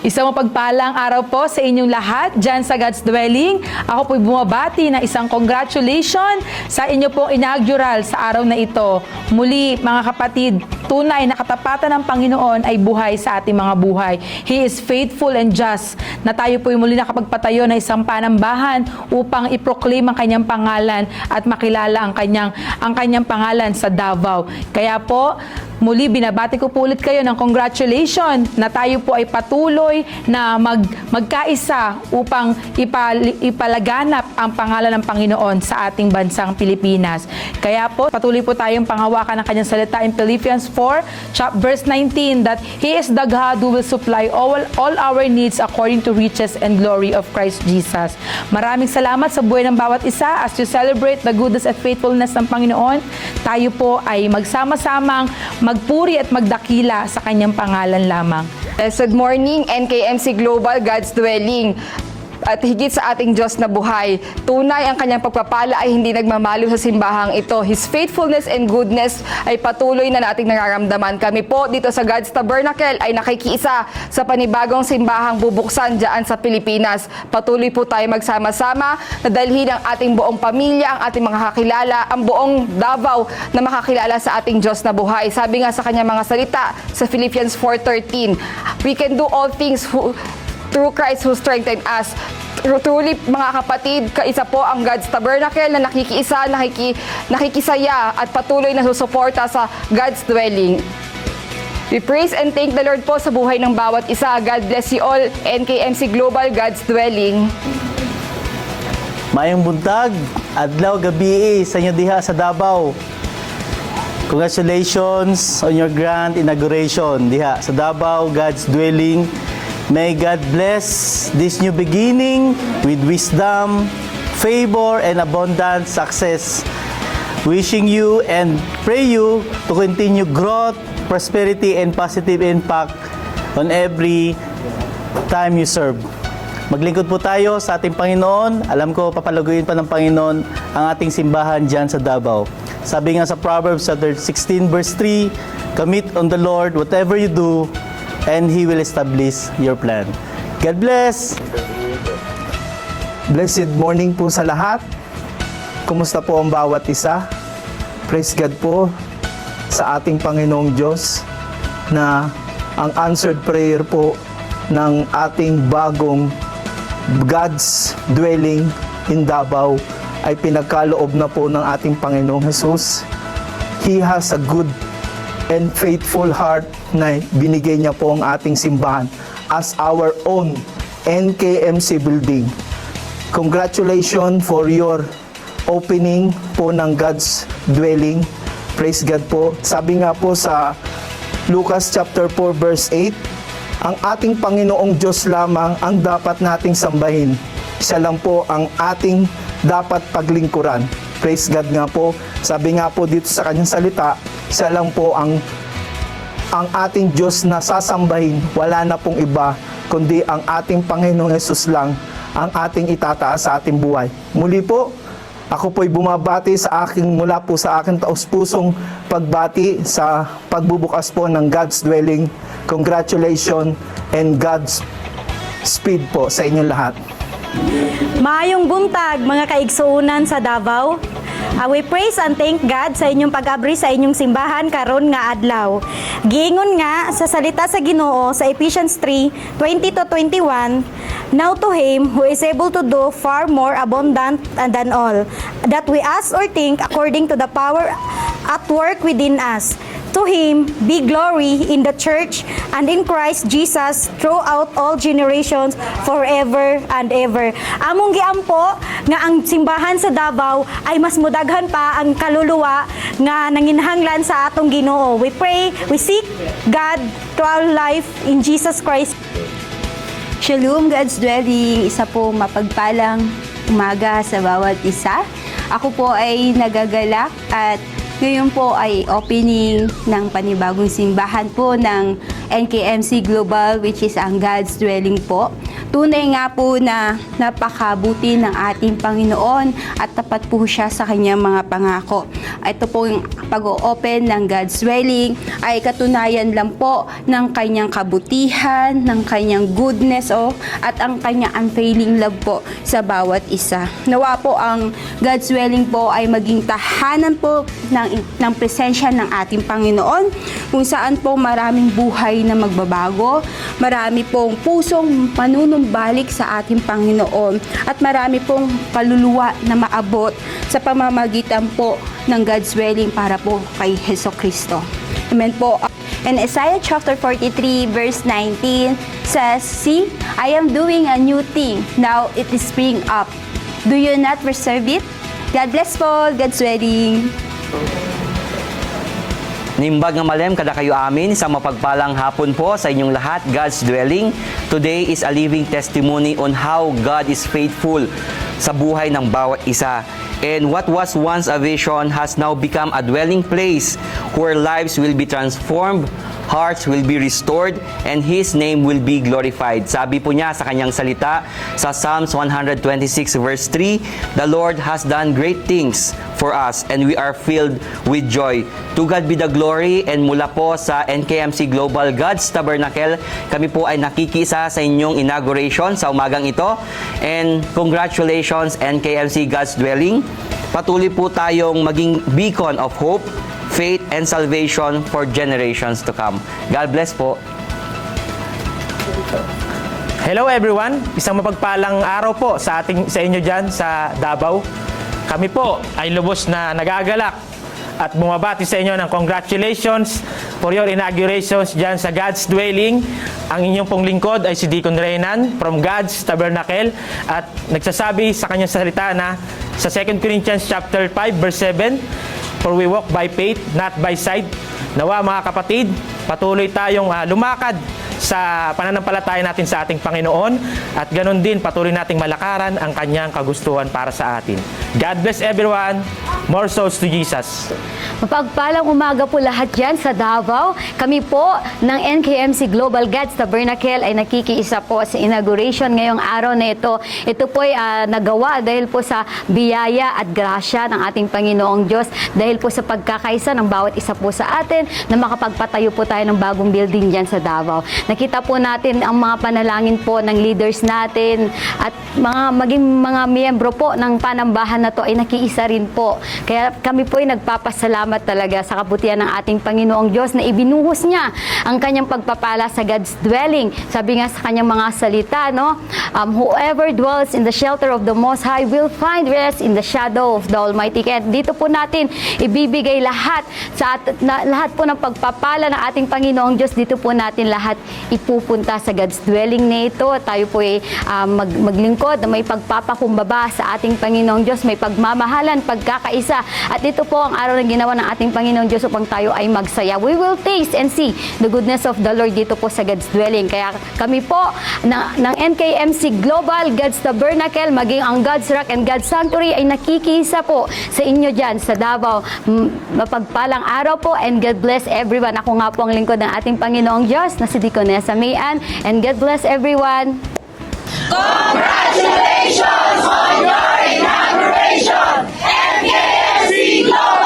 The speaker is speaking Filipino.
Isang mapagpalang araw po sa inyong lahat dyan sa God's Dwelling. Ako po'y bumabati ng isang congratulations sa inyo pong inaugural sa araw na ito. Muli mga kapatid, tunay na katapatan ng Panginoon ay buhay sa ating mga buhay. He is faithful and just na tayo po'y muli nakapagpatayo ng isang panambahan upang iproclaim ang kanyang pangalan at makilala ang kanyang pangalan sa Davao. Kaya po, muli binabati ko po ulit kayo ng congratulations na tayo po ay patuloy na magkaisa upang ipalaganap ang pangalan ng Panginoon sa ating bansang Pilipinas. Kaya po, patuloy po tayong panghawakan ng kanyang salita in Philippians 4, verse 19, that He is the God who will supply all our needs according to riches and glory of Christ Jesus. Maraming salamat sa buhay ng bawat isa as you celebrate the goodness at faithfulness ng Panginoon. Tayo po ay magsama-samang magpuri at magdakila sa kanyang pangalan lamang. Good morning, NKMC Global God's Dwelling. At higit sa ating Diyos na buhay, tunay ang kanyang pagpapala ay hindi nagmamaliw sa simbahang ito. His faithfulness and goodness ay patuloy na nating nararamdaman. Kami po dito sa God's Tabernacle ay nakikiisa sa panibagong simbahang bubuksan dyan sa Pilipinas. Patuloy po tayo magsama-sama na dalhin ang ating buong pamilya, ang ating mga kakilala, ang buong Davao na makakilala sa ating Diyos na buhay. Sabi nga sa kanyang mga salita sa Philippians 4:13, we can do all things through Christ who strengthened us. Truly, mga kapatid, kaisa po ang God's Tabernacle na nakikiisa, nakikisaya at patuloy na susuporta sa God's Dwelling. We praise and thank the Lord po sa buhay ng bawat isa. God bless you all. NKMC Global God's Dwelling. Mayong buntag, adlaw gabi sa inyo diha sa Davao. Congratulations on your grand inauguration diha sa Davao God's Dwelling. May God bless this new beginning with wisdom, favor, and abundant success. Wishing you and pray you to continue growth, prosperity, and positive impact on every time you serve. Maglingkod po tayo sa ating Panginoon. Alam ko, papalaguin pa ng Panginoon ang ating simbahan dyan sa Davao. Sabi nga sa Proverbs 16 verse 3, commit on the Lord whatever you do, and He will establish your plan. God bless! Blessed morning po sa lahat. Kumusta po ang bawat isa? Praise God po sa ating Panginoong Diyos na ang answered prayer po ng ating bagong God's Dwelling in Davao ay pinagkaloob na po ng ating Panginoong Jesus. He has a good and faithful heart na binigay niya po ang ating simbahan as our own NKMC building. Congratulations for your opening po ng God's Dwelling. Praise God po. Sabi nga po sa Lucas chapter 4 verse 8, ang ating Panginoong Diyos lamang ang dapat nating sambahin. Siya lang po ang ating dapat paglingkuran. Praise God nga po. Sabi nga po dito sa kanyang salita, siya lang po ang ating Diyos na sasambahin. Wala na pong iba, kundi ang ating Panginoong Hesus lang ang ating itataas sa ating buhay. Muli po, ako po'y bumabati mula po sa aking taus-pusong pagbati sa pagbubukas po ng God's Dwelling. Congratulations and God's speed po sa inyong lahat. Maayong buntag mga kaigsuunan sa Davao. We praise and thank God sa inyong pag-abri sa inyong simbahan karon nga adlaw. Giingon nga sa salita sa Ginoo sa Ephesians 3:20-21, now to Him who is able to do far more abundant than all that we ask or think according to the power at work within us. To Him be glory in the church and in Christ Jesus throughout all generations forever and ever. Among giampo nga ang simbahan sa Davao ay mas mudaghan pa ang kaluluwa nga nanginhanglan sa atong Ginoo. We pray, we seek God to our life in Jesus Christ. Shalom God's Dwelling, isa po mapagpalang umaga sa bawat isa. Ako po ay nagagalak at ngayon po ay opening ng panibagong simbahan po ng NKMC Global, which is ang God's Dwelling po. Tunay nga po na napakabuti ng ating Panginoon at tapat po siya sa kanyang mga pangako. Ito po yung pag-o-open ng God's dwelling ay katunayan lang po ng kanyang kabutihan, ng kanyang goodness at ang kanyang unfailing love po sa bawat isa. Nawa po ang God's dwelling po ay maging tahanan po ng presensya ng ating Panginoon kung saan po maraming buhay na magbabago, marami pong pusong manunumbalik sa ating Panginoon at marami pong kaluluwa na maabot sa pamamagitan po ng God's dwelling para po kay Heso Kristo. Amen po. And Isaiah chapter 43 verse 19 says, "See, I am doing a new thing. Now it is spring up. Do you not perceive it?" God bless po, God's dwelling. Nimbag nga malem kada kayo amin sa mapagpalang hapon po sa inyong lahat, God's dwelling. Today is a living testimony on how God is faithful sa buhay ng bawat isa. And what was once a vision has now become a dwelling place where lives will be transformed, hearts will be restored, and His name will be glorified. Sabi po niya sa kanyang salita sa Psalms 126 verse 3, "The Lord has done great things for us and we are filled with joy." To God be the glory, and mula po sa NKMC Global God's Tabernacle, kami po ay nakikisa sa inyong inauguration sa umagang ito. And congratulations NKMC God's Dwelling. Patuloy po tayong maging beacon of hope, faith, and salvation for generations to come. God bless po. Hello everyone, isang mapagpalang araw po sa inyo dyan sa Davao. Kami po ay lubos na nagagalak at bumabati sa inyo ng congratulations for your inaugurations dyan sa God's Dwelling. Ang inyong pong lingkod ay si Deacon Reynan from God's Tabernacle at nagsasabi sa kanyang salita na sa 2 Corinthians chapter 5 verse 7, "For we walk by faith, not by sight." Nawa mga kapatid, patuloy tayong lumakad sa pananampalataya natin sa ating Panginoon at ganun din patuloy nating malakaran ang kanyang kagustuhan para sa atin. God bless everyone. More souls to Jesus. Mapagpalang umaga po lahat dyan sa Davao. Kami po ng NKMC Global God's Tabernacle ay nakikiisa po sa inauguration ngayong araw na ito. Ito po ay nagawa dahil po sa biyaya at grasya ng ating Panginoong Diyos, dahil po sa pagkakaisa ng bawat isa po sa atin na makapagpatayo po tayo ng bagong building dyan sa Davao. Nakita po natin ang mga panalangin po ng leaders natin at maging mga miyembro po ng panambahan na to ay nakiisa rin po. Kaya kami po ay nagpapasalamat talaga sa kabutihan ng ating Panginoong Diyos na ibinuhos niya ang kanyang pagpapala sa God's dwelling. Sabi nga sa kanyang mga salita, no? Whoever dwells in the shelter of the Most High will find rest in the shadow of the Almighty. Kaya dito po natin ibibigay lahat lahat po ng pagpapala ng ating Panginoong Diyos. Dito po natin lahat ipupunta sa God's dwelling na ito. Tayo po ay maglingkod na may pagpapakumbaba sa ating Panginoong Diyos, may pagmamahalan, pagkakaisa. At ito po ang araw na ginawa ng ating Panginoong Diyos upang tayo ay magsaya. We will taste and see the goodness of the Lord dito po sa God's dwelling. Kaya kami po ng NKMC Global God's Tabernacle, maging ang God's Rock and God's Sanctuary ay nakikisa po sa inyo dyan sa Davao. Mapagpalang araw po and God bless everyone. Ako nga po ang lingkod ng ating Panginoong Diyos na si Deaconessa Mayan, and God bless everyone. Congratulations on your inauguration, NKMC Global!